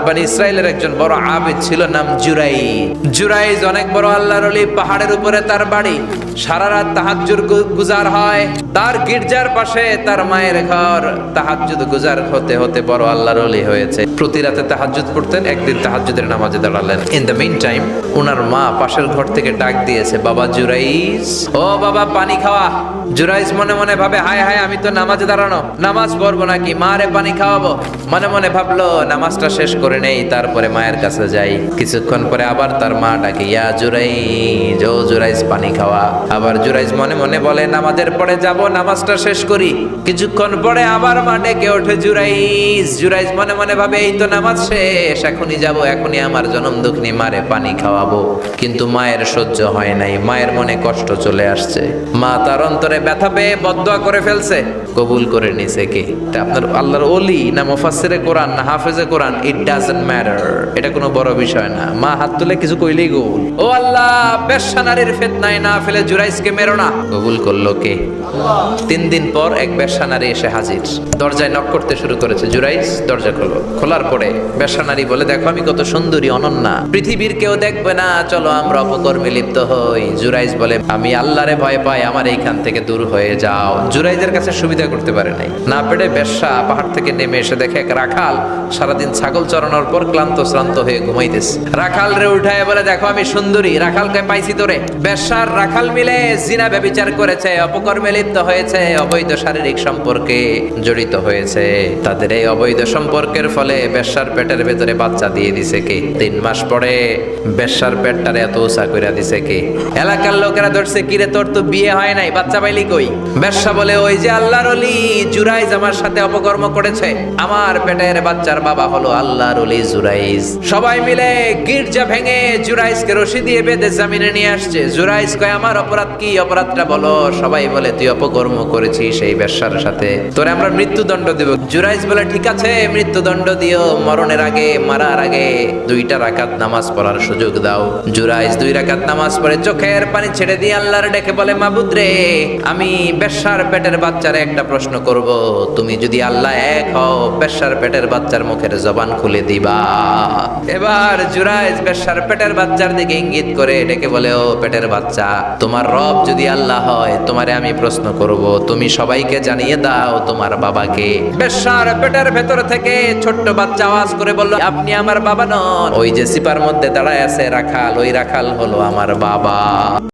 বনি ইসরাইলের একজন বড় আবিদ ছিল, নাম জুরাইজ অনেক বড় আল্লাহর ওলি। পাহাড়ের উপরে তার বাড়ি। সারা রাত তাহাজ্জুদ গুজার হয়। তার গির্জার পাশে তার মায়ের ঘর। তাহাজ্জুদ গুজার হতে হতে বড় আল্লাহর ওলি হয়েছে। প্রতি রাতে তাহাজ্জুদ পড়তেন। একদিন তাহাজ্জুদের নামাজে দাঁড়ালেন। ইন দ্য মিন টাইম ওনার মা পাশের ঘর থেকে ডাক দিয়েছে, বাবা জুরাইজ, ও বাবা পানি খাওয়া। জুরাইজ মনে মনে ভাবে, হায় হায়, আমি তো নামাজে দাঁড়ানো, নামাজ পড়বো নাকি, মারে পানি খাওয়াবো। মনে মনে ভাবলো নামাজটা শেষ করে নেই, তারপরে মায়ের কাছে যাই। কিছুক্ষণ পরে আবার তার মা ডাকে, ইয়া জুরাইজ, ও জুরাইজ পানি খাওয়া। আবার জুরাইজ মনে মনে বলে, নামাজের পরে যাব, নামাজটা শেষ করি। কিছুক্ষণ পরে আবার মা ডেকে ওঠে, জুরাইজ মনে মনে ভাবে, এই তো নামাজ শেষ, এখনই যাব, এখনই আমার জনম দুঃখিনী মারে পানি খাওয়াবো। কিন্তু মায়ের সহ্য হয় নাই, মায়ের মনে কষ্ট চলে আসছে। মা তার অন্তরে ব্যথা পেয়ে বদদোয়া করে ফেলছে। কবুল করে নিছে কে? এটা আপনার আল্লাহর ওলি না মুফাসসিরে কোরআন না হাফেজে কোরআন, ইট ডাজন্ট ম্যাটার, এটা কোনো বড় বিষয় না। মা হাত তুলে কিছু কইলেই কবুল। ও আল্লাহ, বেশ্যা নারীর ফিতনায় না ফেলে জুরাইজকে মেরো না। কবুল করলো কে? 3 দিন পর এক বেশ্যা নারী এসে হাজির। দরজায় নক করতে শুরু করেছে। জুরাইজ দরজা খোলো। খোলার পরে বেশ্যা নারী বলে, দেখো আমি কত সুন্দরী, অনন্যা, পৃথিবীর কেউ দেখবে না, চলো আমরা অপকর্মে লিপ্ত হই। জুরাইজ বলে, আমি আল্লাহরে ভয় পাই, আমার এইখান থেকে দূর হয়ে যাও। জুরাইজের কাছে সুবিধা করতে পারে নাই। না পেরে বেশ্যা পাহাড় থেকে নেমে এসে দেখে এক রাখাল সারাদিন ছাগল চড়ানোর পর ক্লান্ত শ্রান্ত হয়ে ঘুমাইতেছে। রাখাল রে উঠায় বলে, দেখো আমি সুন্দরী। রাখালকে পাইছি তোরে। বেশ্যার রাখাল মিলে জিনা ব্যভিচার করেছে, অপকর্মে লিপ্ত হয়েছে, অবৈধ শারীরিক সম্পর্কে জড়িত হয়েছে। তাদের এই অবৈধ সম্পর্কের ফলে বেশ্যার পেটের ভেতরে বাচ্চা দিয়ে দিছে কে? 3 মাস পরে বেশ্যার পেটটারে এত উঁচা কইরা দিছে কে? এলাকার লোকেরা ধরছে, কিরে তোর তো বিয়ে হয় নাই, বাচ্চা পাইলি কই? বেশ্যা বলে, ওই যে আল্লাহর ওলি জুরাইজ আমার সাথে অপকর্ম করেছে, আমার পেটের বাচ্চার বাবা হলো আল্লাহর ওলি জুরাইজ। সবাই মিলে গির্জা ভেঙে জুরাইজকে রশি দিয়ে বেঁধে জামিনে নিয়ে আসছে। জুরাইজ কয়, আমার অপরাধ কি? অপরাধটা বলো। সবাই বলে, তুই অপকর্ম করেছিস সেই বেশ্যার সাথে, তোরে আমরা মৃত্যুদণ্ড দেব। জুরাইজ বলে, ঠিক আছে মৃত্যুদণ্ড দিও, মরণের আগে, মারার আগে 2 রাকাত নামাজ পড়ার সুযোগ দাও। জুরাইজ 2 রাকাত নামাজ পড়ে চোখের পানি ছেড়ে দিয়ে আল্লাহর ডেকে বলে, মাবুদ রে, আমি বেশ্যার পেটের বাচ্চারে একটা প্রশ্ন করব, তুমি যদি আল্লাহ এক হও, বেশ্যার পেটের বাচ্চার মুখের জবান খুলে দিবা। এবার জুরাইজ বেশ্যার পেটের বাচ্চার দিকে ইঙ্গিত করে ডেকে বলে, ও পেটের বাচ্চা, তোমার রব যদি আল্লাহ হয়, তোমারে আমি প্রশ্ন করব, তুমি সবাইকে জানিয়ে দাও তোমার বাবাকে। বেশ্যার পেটের ভেতর থেকে ছোট্ট বাচ্চা আওয়াজ করে বলল, আপনি আমার বাবা নন। ওই যে সিপার মধ্যে দাঁড়ায় আছে রাখাল, ওই রাখাল হলো আমার বাবা।